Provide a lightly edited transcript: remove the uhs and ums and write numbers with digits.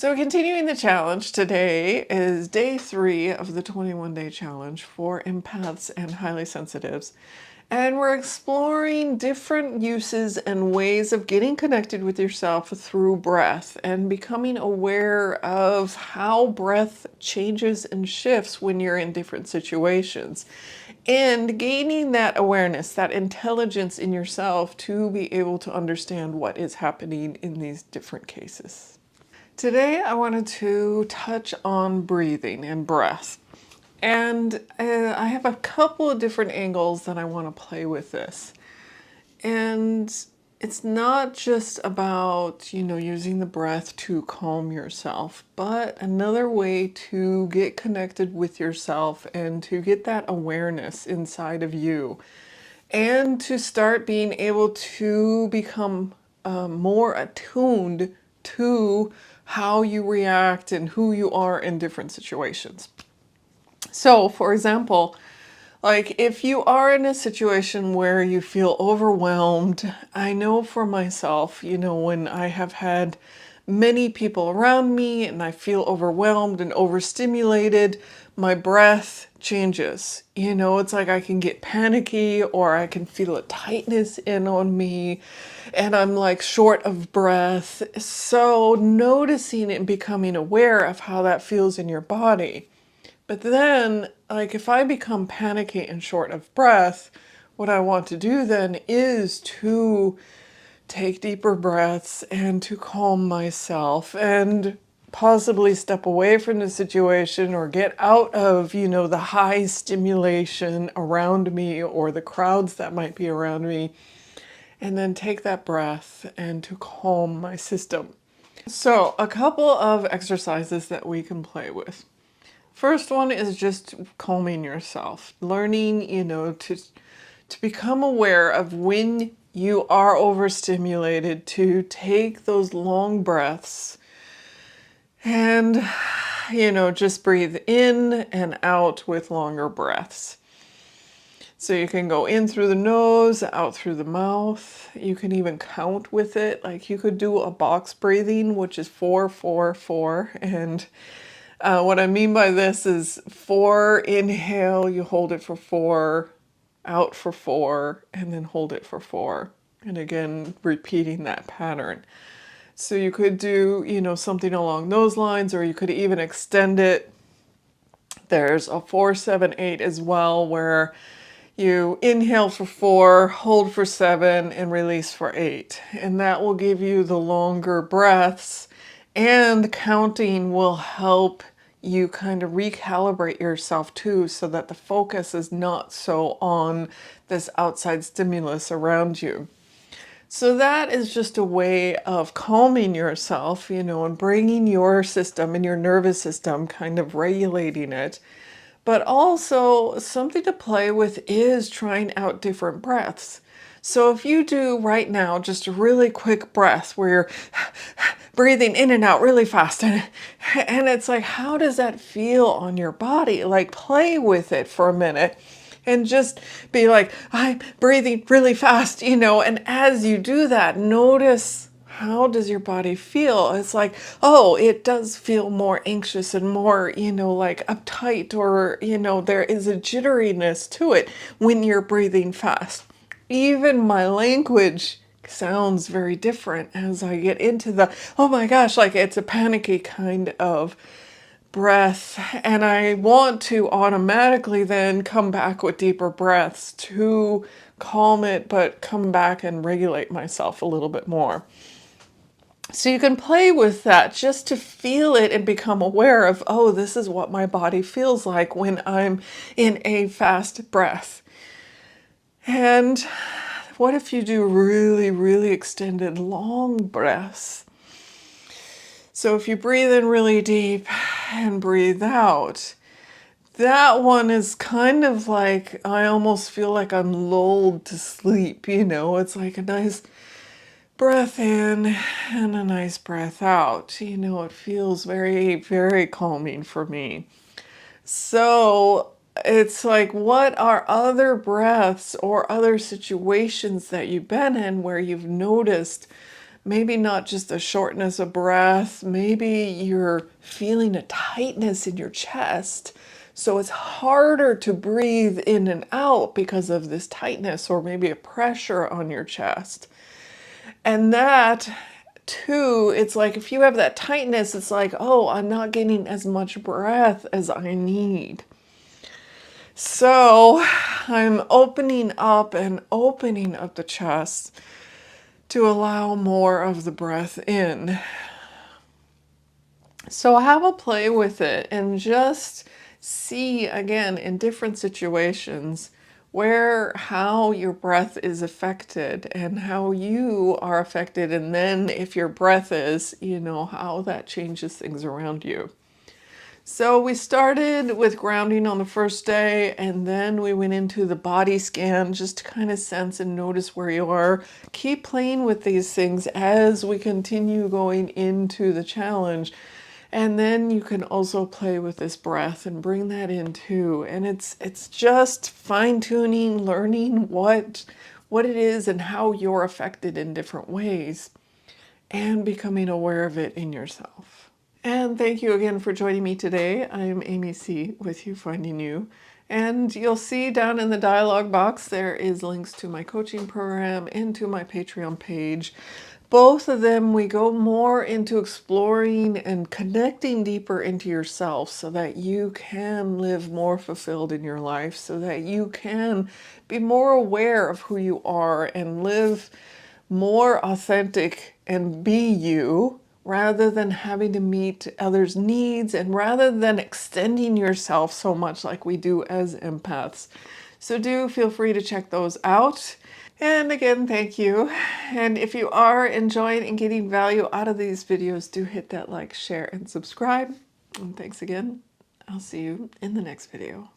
So continuing the challenge, today is day 3 of the 21-day challenge for empaths and highly sensitives. And we're exploring different uses and ways of getting connected with yourself through breath and becoming aware of how breath changes and shifts when you're in different situations. And gaining that awareness, that intelligence in yourself to be able to understand what is happening in these different cases. Today I wanted to touch on breathing and breath. And I have a couple of different angles that I want to play with this. And it's not just about, using the breath to calm yourself, but another way to get connected with yourself and to get that awareness inside of you and to start being able to become more attuned to how you react and who you are in different situations. So, for example, like if you are in a situation where you feel overwhelmed, I know for myself, when I have had many people around me and I feel overwhelmed and overstimulated, my breath changes. It's like I can get panicky or I can feel a tightness in on me and I'm like short of breath. So noticing and becoming aware of how that feels in your body. But then, like if I become panicky and short of breath, what I want to do then is to take deeper breaths and to calm myself and possibly step away from the situation or get out of, the high stimulation around me or the crowds that might be around me, and then take that breath and to calm my system. So, a couple of exercises that we can play with. First one is just calming yourself, learning, to become aware of when you are overstimulated, to take those long breaths and, just breathe in and out with longer breaths. So you can go in through the nose, out through the mouth. You can even count with it. Like you could do a box breathing, which is 4, 4, 4, and what I mean by this is 4, inhale, you hold it for 4, out for 4, and then hold it for 4. And again, repeating that pattern. So you could do, something along those lines, or you could even extend it. There's a 4, 7, 8 as well, where you inhale for 4, hold for 7, and release for 8. And that will give you the longer breaths, and counting will help you kind of recalibrate yourself too, so that the focus is not so on this outside stimulus around you. So that is just a way of calming yourself, and bringing your system and your nervous system, kind of regulating it. But also something to play with is trying out different breaths. So if you do right now just a really quick breath where you're breathing in and out really fast, and it's like, how does that feel on your body? Like play with it for a minute and just be like, I'm breathing really fast, and as you do that, notice how does your body feel? It's like, oh, it does feel more anxious and more, like uptight, or, there is a jitteriness to it when you're breathing fast. Even my language sounds very different as I get into the, oh my gosh, like it's a panicky kind of breath, and I want to automatically then come back with deeper breaths to calm it, but come back and regulate myself a little bit more. So you can play with that just to feel it and become aware of, oh, this is what my body feels like when I'm in a fast breath. And what if you do really, really extended long breaths? So if you breathe in really deep and breathe out, that one is kind of like, I almost feel like I'm lulled to sleep, it's like a nice breath in and a nice breath out. It feels very, very calming for me. So it's like, what are other breaths or other situations that you've been in where you've noticed Maybe not just a shortness of breath, maybe you're feeling a tightness in your chest. So it's harder to breathe in and out because of this tightness, or maybe a pressure on your chest. And that too, it's like if you have that tightness, it's like, oh, I'm not getting as much breath as I need. So I'm opening up the chest to allow more of the breath in. So have a play with it and just see again in different situations how your breath is affected and how you are affected, and then if your breath is, how that changes things around you. So we started with grounding on the first day, and then we went into the body scan just to kind of sense and notice where you are. Keep playing with these things as we continue going into the challenge. And then you can also play with this breath and bring that in too. And it's just fine-tuning, learning what it is and how you're affected in different ways, and becoming aware of it in yourself. And thank you again for joining me today. I'm AmyC with You Finding You. And you'll see down in the dialog box there is links to my coaching program and to my Patreon page. Both of them, we go more into exploring and connecting deeper into yourself so that you can live more fulfilled in your life, so that you can be more aware of who you are and live more authentic and be you, rather than having to meet others' needs and rather than extending yourself so much like we do as empaths. So do feel free to check those out. And again, thank you. And if you are enjoying and getting value out of these videos, do hit that like, share, and subscribe. And thanks again. I'll see you in the next video.